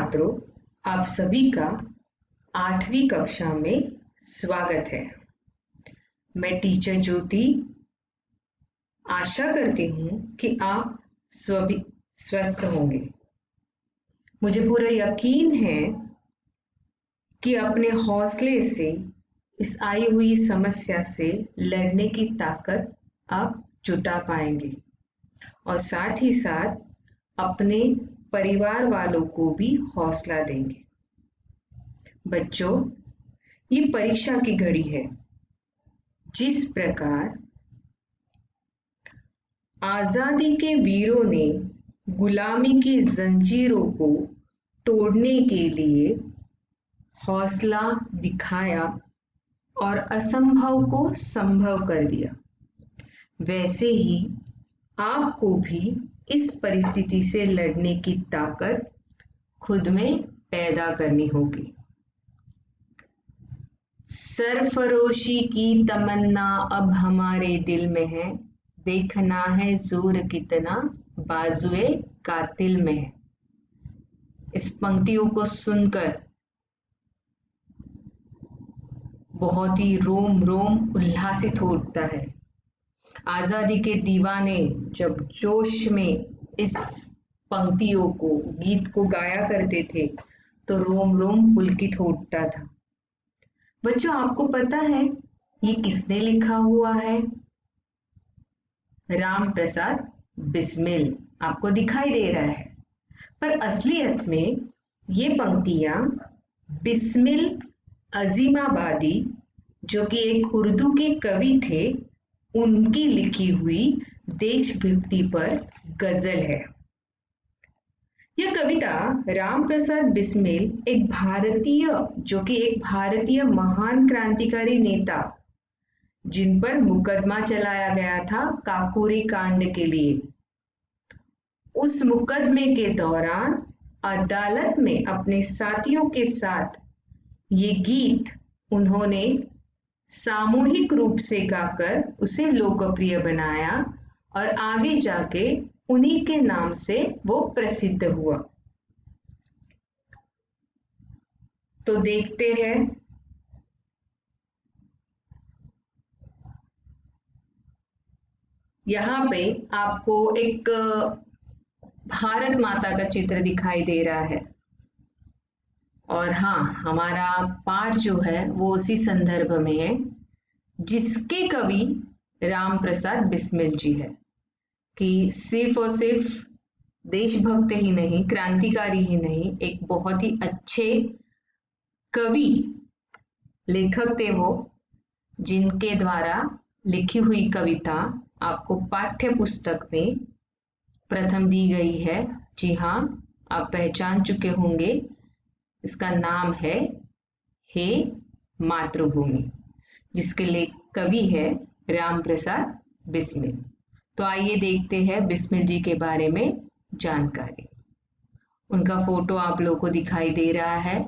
छात्रों, आप सभी का 8वीं कक्षा में स्वागत है। मैं टीचर ज्योति आशा करती हूँ कि आप सभी स्वस्थ होंगे। मुझे पूरा यकीन है कि अपने हौसले से इस आई हुई समस्या से लड़ने की ताकत आप जुटा पाएंगे और साथ ही साथ अपने परिवार वालों को भी हौसला देंगे। बच्चों, ये परीक्षा की घड़ी है। जिस प्रकार आजादी के वीरों ने गुलामी की जंजीरों को तोड़ने के लिए हौसला दिखाया और असंभव को संभव कर दिया, वैसे ही आपको भी इस परिस्थिति से लड़ने की ताकत खुद में पैदा करनी होगी। सरफरोशी की तमन्ना अब हमारे दिल में है, देखना है जोर कितना बाजुए कातिल में है। इस पंक्तियों को सुनकर बहुत ही रोम रोम उल्लासित हो उठता है। आजादी के दीवाने जब जोश में इस पंक्तियों को, गीत को गाया करते थे तो रोम रोम पुलकित हो उठता था। बच्चों, आपको पता है ये किसने लिखा हुआ है? राम प्रसाद बिस्मिल आपको दिखाई दे रहा है, पर असलियत में ये पंक्तियां बिस्मिल अजीमाबादी, जो कि एक उर्दू के कवि थे, उनकी लिखी हुई देशभक्ति पर गजल है। यह कविता राम प्रसाद बिस्मिल जो कि एक भारतीय महान क्रांतिकारी नेता, जिन पर मुकदमा चलाया गया था काकोरी कांड के लिए, उस मुकदमे के दौरान अदालत में अपने साथियों के साथ ये गीत उन्होंने सामूहिक रूप से गाकर उसे लोकप्रिय बनाया और आगे जाके उन्हीं के नाम से वो प्रसिद्ध हुआ। तो देखते हैं यहाँ पे आपको एक भारत माता का चित्र दिखाई दे रहा है और हाँ, हमारा पाठ जो है वो उसी संदर्भ में है, जिसके कवि राम प्रसाद बिस्मिल जी है, कि सिर्फ और सिर्फ देशभक्त ही नहीं, क्रांतिकारी ही नहीं, एक बहुत ही अच्छे कवि लेखक थे वो, जिनके द्वारा लिखी हुई कविता आपको पाठ्य पुस्तक में प्रथम दी गई है। जी हाँ, आप पहचान चुके होंगे, इसका नाम है हे मातृभूमि, जिसके कवि है राम प्रसाद बिस्मिल। तो आइए देखते हैं बिस्मिल जी के बारे में जानकारी। उनका फोटो आप लोगों को दिखाई दे रहा है।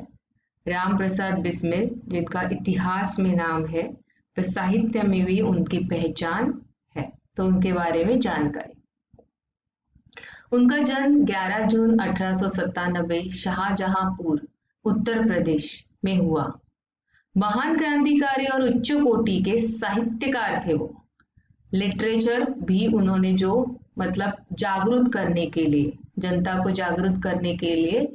राम प्रसाद बिस्मिल, जिनका इतिहास में नाम है, पर साहित्य में भी उनकी पहचान है। तो उनके बारे में जानकारी। उनका जन्म 11 जून 1897 शाहजहांपुर, उत्तर प्रदेश में हुआ। महान क्रांतिकारी और उच्च कोटि के साहित्यकार थे वो। लिटरेचर भी उन्होंने जो जागरूक करने के लिए, जनता को जागरूक करने के लिए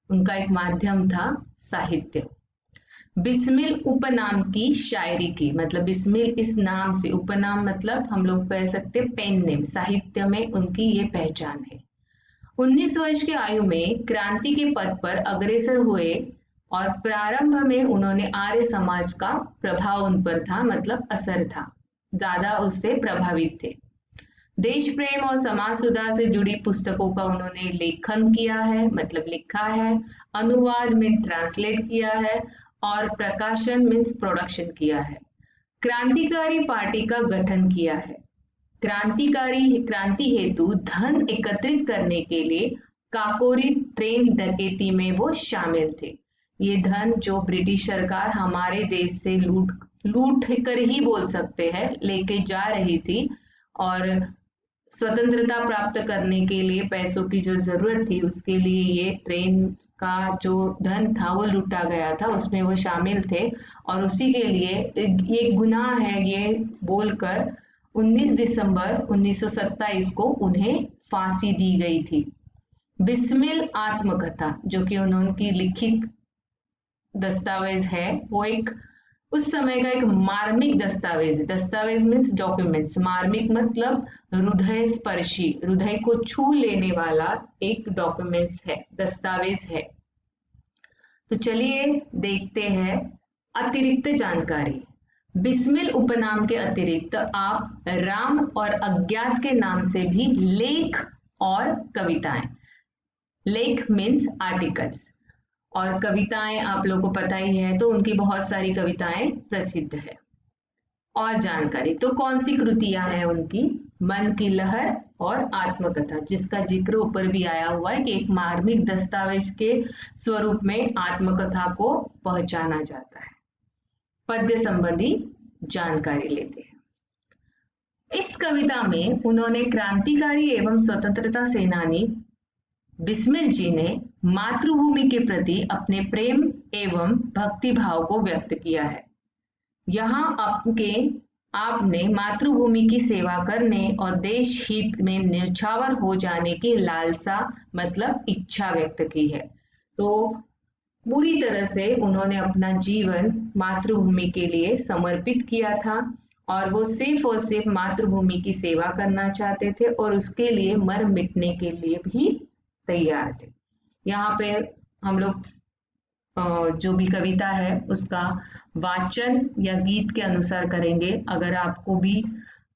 उनका एक माध्यम था साहित्य। बिस्मिल उपनाम की शायरी की, बिस्मिल इस नाम से, उपनाम हम लोग कह सकते पेन नेम, साहित्य में उनकी ये पहचान है। 19 वर्ष की आयु में क्रांति के पथ पर अग्रसर हुए और प्रारंभ में उन्होंने आर्य समाज का प्रभाव उन पर था, असर था, ज्यादा उससे प्रभावित थे। देश प्रेम और समाज सुधार से जुड़ी पुस्तकों का उन्होंने लेखन किया है, लिखा है, अनुवाद में ट्रांसलेट किया है और प्रकाशन मीन्स प्रोडक्शन किया है। क्रांतिकारी पार्टी का गठन किया है। क्रांति हेतु धन एकत्रित करने के लिए काकोरी ट्रेन डकैती में वो शामिल थे। ये धन जो ब्रिटिश सरकार हमारे देश से लूट कर ही बोल सकते हैं लेके जा रही थी, और स्वतंत्रता प्राप्त करने के लिए पैसों की जो जरूरत थी, उसके लिए ये ट्रेन का जो धन था वो लूटा गया था, उसमें वो शामिल थे। और उसी के लिए ये गुनाह है ये बोलकर 19 दिसंबर 1927 को उन्हें फांसी दी गई थी। बिस्मिल आत्मकथा, जो कि उन्होंने लिखित दस्तावेज है, वो एक उस समय का एक मार्मिक दस्तावेज है। दस्तावेज मीन्स डॉक्यूमेंट्स, मार्मिक मतलब हृदय स्पर्शी, हृदय को छू लेने वाला एक डॉक्यूमेंट्स है, दस्तावेज है। तो चलिए देखते हैं अतिरिक्त जानकारी। बिस्मिल उपनाम के अतिरिक्त आप राम और अज्ञात के नाम से भी लेख और कविताएं, लेख मीन्स आर्टिकल्स, और कविताएं आप लोगों को पता ही है, तो उनकी बहुत सारी कविताएं प्रसिद्ध है। और जानकारी तो कौन सी कृतियां हैं उनकी? मन की लहर और आत्मकथा, जिसका जिक्र ऊपर भी आया हुआ है कि एक मार्मिक दस्तावेज के स्वरूप में आत्मकथा को पहचाना जाता है। पद्य संबंधी जानकारी लेते हैं। इस कविता में उन्होंने क्रांतिकारी एवं स्वतंत्रता सेनानी बिस्मिल जी ने मातृभूमि के प्रति अपने प्रेम एवं भक्ति भाव को व्यक्त किया है। यहाँ आपने मातृभूमि की सेवा करने और देश हित में न्यौछावर हो जाने की लालसा मतलब इच्छा व्यक्त की है। तो पूरी तरह से उन्होंने अपना जीवन मातृभूमि के लिए समर्पित किया था, और वो सिर्फ और सिर्फ मातृभूमि की सेवा करना चाहते थे और उसके लिए मर मिटने के लिए भी तैयार थे। यहाँ पे हम लोग जो भी कविता है उसका वाचन या गीत के अनुसार करेंगे। अगर आपको भी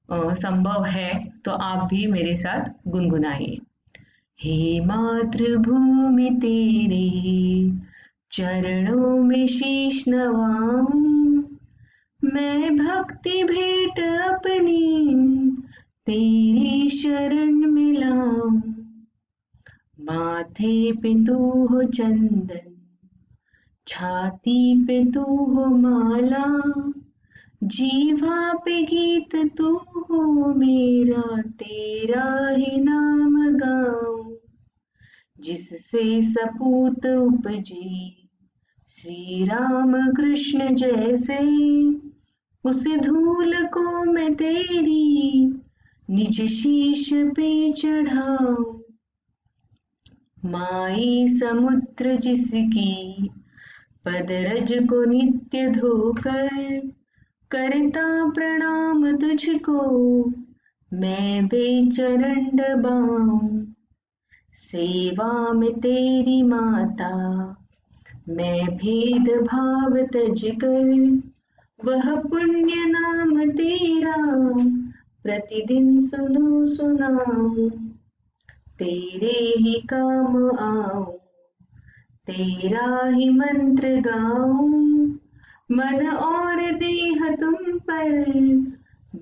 संभव है तो आप भी मेरे साथ गुनगुनाइए। हे मातृभूमि तेरे चरणों में शीश नवाऊं, मैं भक्ति भेंट अपनी तेरी शरण में लाऊं। माथे पे तू हो चंदन, छाती पे तू हो माला, जीवा पे गीत तू हो मेरा, तेरा ही नाम गाऊं। जिससे सपूत उपजे श्री राम कृष्ण जैसे, उस धूल को मैं तेरी निज शीश पे चढ़ाऊं। माई समुद्र जिसकी पदरज को नित्य धोकर, करता प्रणाम तुझको मैं बेचरण दबाऊं। सेवा में तेरी माता मैं भेद भाव तज कर, वह पुण्य नाम तेरा प्रतिदिन सुनो सुनाऊं। तेरे ही काम आऊं, तेरा ही मंत्र गाऊं, मन और देह तुम पर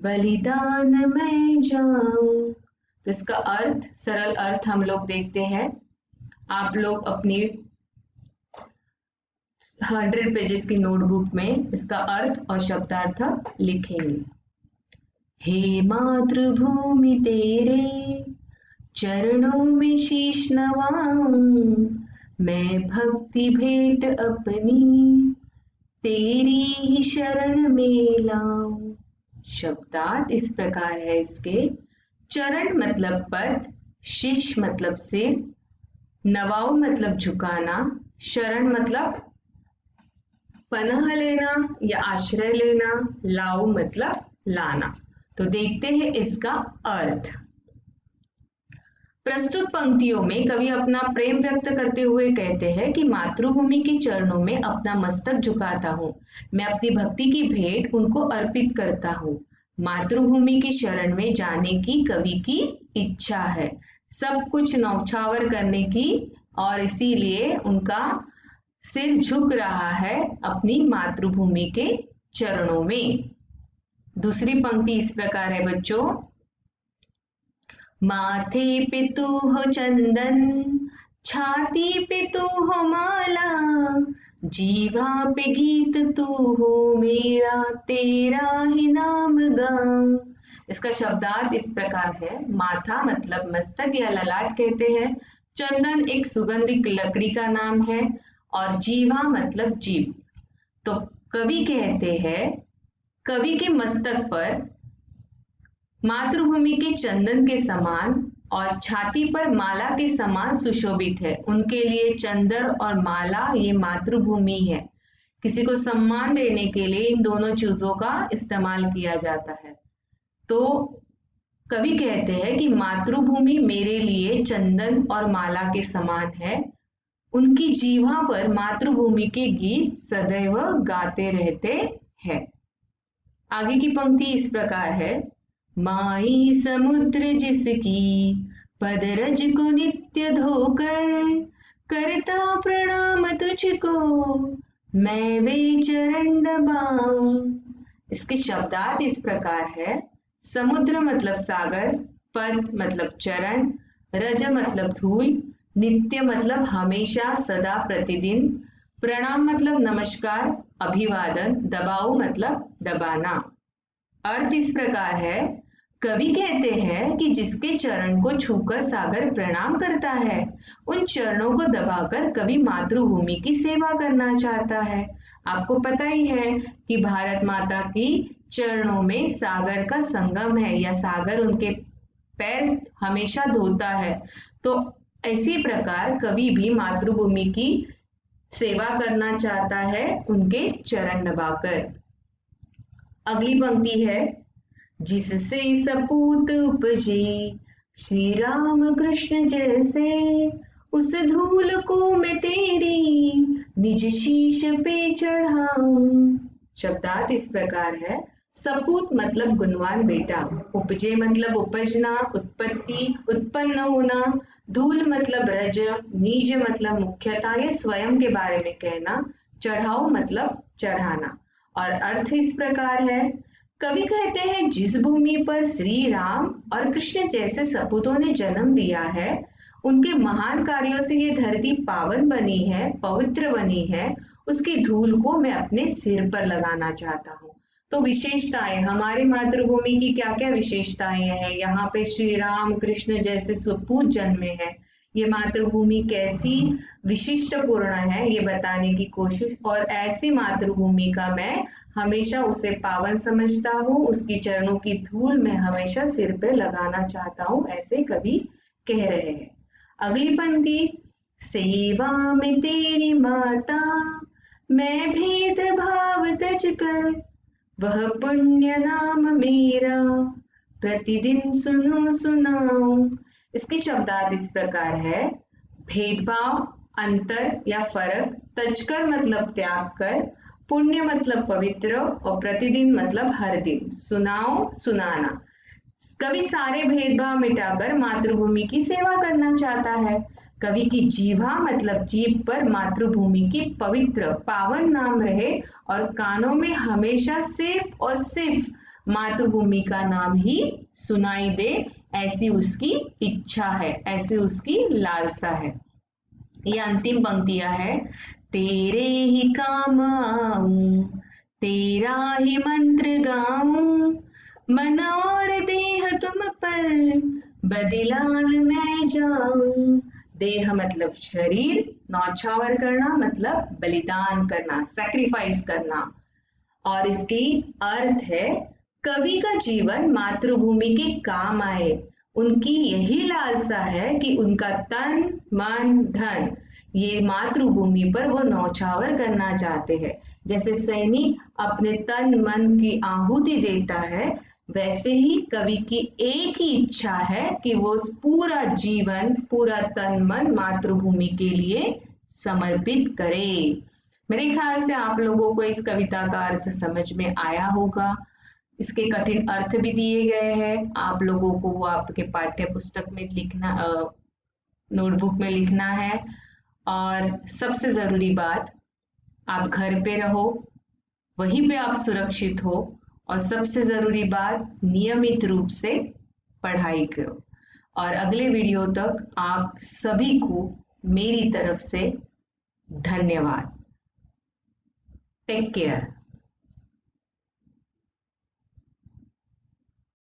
बलिदान मैं जाऊं। तो इसका अर्थ, सरल अर्थ हम लोग देखते हैं। आप लोग अपनी 100 पेजेस की नोटबुक में इसका अर्थ और शब्दार्थ लिखेंगे। हे मातृभूमि तेरे चरणों में शीश नवाऊं, मैं भक्ति भेंट अपनी तेरी ही शरण में लाऊं। शब्दार्थ इस प्रकार है इसके। चरण मतलब पद, शीश मतलब सिर, नवाओ मतलब झुकाना, शरण मतलब पनाह लेना या आश्रय लेना, लाओ मतलब लाना। तो देखते हैं इसका अर्थ। प्रस्तुत पंक्तियों में कवि अपना प्रेम व्यक्त करते हुए कहते हैं कि मातृभूमि के चरणों में अपना मस्तक झुकाता हूँ, मैं अपनी भक्ति की भेंट उनको अर्पित करता हूँ। मातृभूमि की शरण में जाने की कवि की इच्छा है, सब कुछ न्यौछावर करने की, और इसीलिए उनका सिर झुक रहा है अपनी मातृभूमि के चरणों में। दूसरी पंक्ति इस प्रकार है बच्चों। माथे पे तू हो चंदन, छाती पे तू हो माला, जीवा पे गीत तू हो मेरा, तेरा ही नाम गाऊं। इसका शब्दार्थ इस प्रकार है। माथा मतलब मस्तक या ललाट कहते हैं। चंदन एक सुगंधित लकड़ी का नाम है और जीवा मतलब जीभ। तो कवि कहते हैं कवि के मस्तक पर मातृभूमि के चंदन के समान और छाती पर माला के समान सुशोभित है। उनके लिए चंदन और माला ये मातृभूमि है। किसी को सम्मान देने के लिए इन दोनों चीजों का इस्तेमाल किया जाता है। तो कवि कहते हैं कि मातृभूमि मेरे लिए चंदन और माला के समान है। उनकी जीवा पर मातृभूमि के गीत सदैव गाते रहते हैं। आगे की पंक्ति इस प्रकार है। माई समुद्र जिसकी पदरज को नित्य धोकर करता प्रणाम तुझको मैं वे चरण दबाऊं। इसके शब्दार्थ इस प्रकार है। समुद्र मतलब सागर, पद मतलब चरण, रज मतलब धूल, नित्य मतलब हमेशा सदा प्रतिदिन, प्रणाम मतलब नमस्कार अभिवादन, दबाओ मतलब दबाना। अर्थ इस प्रकार है। कवि कहते हैं कि जिसके चरण को छूकर सागर प्रणाम करता है, उन चरणों को दबाकर कवि मातृभूमि की सेवा करना चाहता है। आपको पता ही है कि भारत माता की चरणों में सागर का संगम है या सागर उनके पैर हमेशा धोता है। तो इसी प्रकार कवि भी मातृभूमि की सेवा करना चाहता है उनके चरण दबाकर। अगली पंक्ति है। जिससे सपूत उपजे श्री राम कृष्ण जैसे उस धूल को मैं तेरी निज शीश पे चढ़ाऊं। शब्दार्थ इस प्रकार है। सपूत मतलब गुणवान बेटा, उपजे मतलब उपजना, उत्पत्ति, उत्पन्न होना, धूल मतलब रज, निज मतलब मुख्यता या स्वयं के बारे में कहना, चढ़ाओ मतलब चढ़ाना। और अर्थ इस प्रकार है। कवि कहते हैं जिस भूमि पर श्री राम और कृष्ण जैसे सपूतों ने जन्म दिया है, उनके महान कार्यों से ये धरती पावन बनी है, पवित्र बनी है, उसकी धूल को मैं अपने सिर पर लगाना चाहता हूँ। तो विशेषताएं, हमारी मातृभूमि की क्या क्या विशेषताएं हैं। यहाँ पे श्री राम कृष्ण जैसे सपूत जन्मे हैं। ये मातृभूमि कैसी विशिष्ट पूर्ण है ये बताने की कोशिश, और ऐसी मातृभूमि का मैं हमेशा उसे पावन समझता हूँ, उसकी चरणों की धूल मैं हमेशा सिर पे लगाना चाहता हूँ, ऐसे कवि कह रहे हैं। अगली पंक्ति। सेवा में तेरी माता मैं भेद भाव तज कर वह पुण्य नाम मेरा प्रतिदिन सुनो सुनाऊं। इसके शब्दार्थ इस प्रकार है। भेदभाव, अंतर या फर्क, तजकर मतलब त्याग कर, पुण्य मतलब पवित्र और प्रतिदिन मतलब हर दिन, सुनाओ सुनाना। कवि सारे भेदभाव मिटाकर मातृभूमि की सेवा करना चाहता है। कवि की जीवा मतलब जीभ पर मातृभूमि की पवित्र पावन नाम रहे और कानों में हमेशा सिर्फ और सिर्फ मातृभूमि का नाम ही सुनाई दे, ऐसी उसकी इच्छा है, ऐसी उसकी लालसा है। ये अंतिम पंक्तियां है। तेरे ही काम आऊं, तेरा ही मंत्र गाऊं, मन और देह तुम पर बदिलाल मैं जाऊं। देह मतलब शरीर, नौछावर करना मतलब बलिदान करना, सैक्रिफाइस करना। और इसकी अर्थ है कवि का जीवन मातृभूमि के काम आए। उनकी यही लालसा है कि उनका तन मन धन ये मातृभूमि पर वो नौछावर करना चाहते हैं। जैसे सैनिक अपने तन मन की आहुति देता है, वैसे ही कवि की एक ही इच्छा है कि वो पूरा जीवन पूरा तन मन मातृभूमि के लिए समर्पित करे। मेरे ख्याल से आप लोगों को इस कविता का अर्थ समझ में आया होगा। इसके कठिन अर्थ भी दिए गए हैं, आप लोगों को वो आपके पाठ्य पुस्तक में लिखना, नोटबुक में लिखना है। और सबसे जरूरी बात, आप घर पे रहो, वहीं पे आप सुरक्षित हो, और सबसे जरूरी बात नियमित रूप से पढ़ाई करो। और अगले वीडियो तक आप सभी को मेरी तरफ से धन्यवाद। Take care.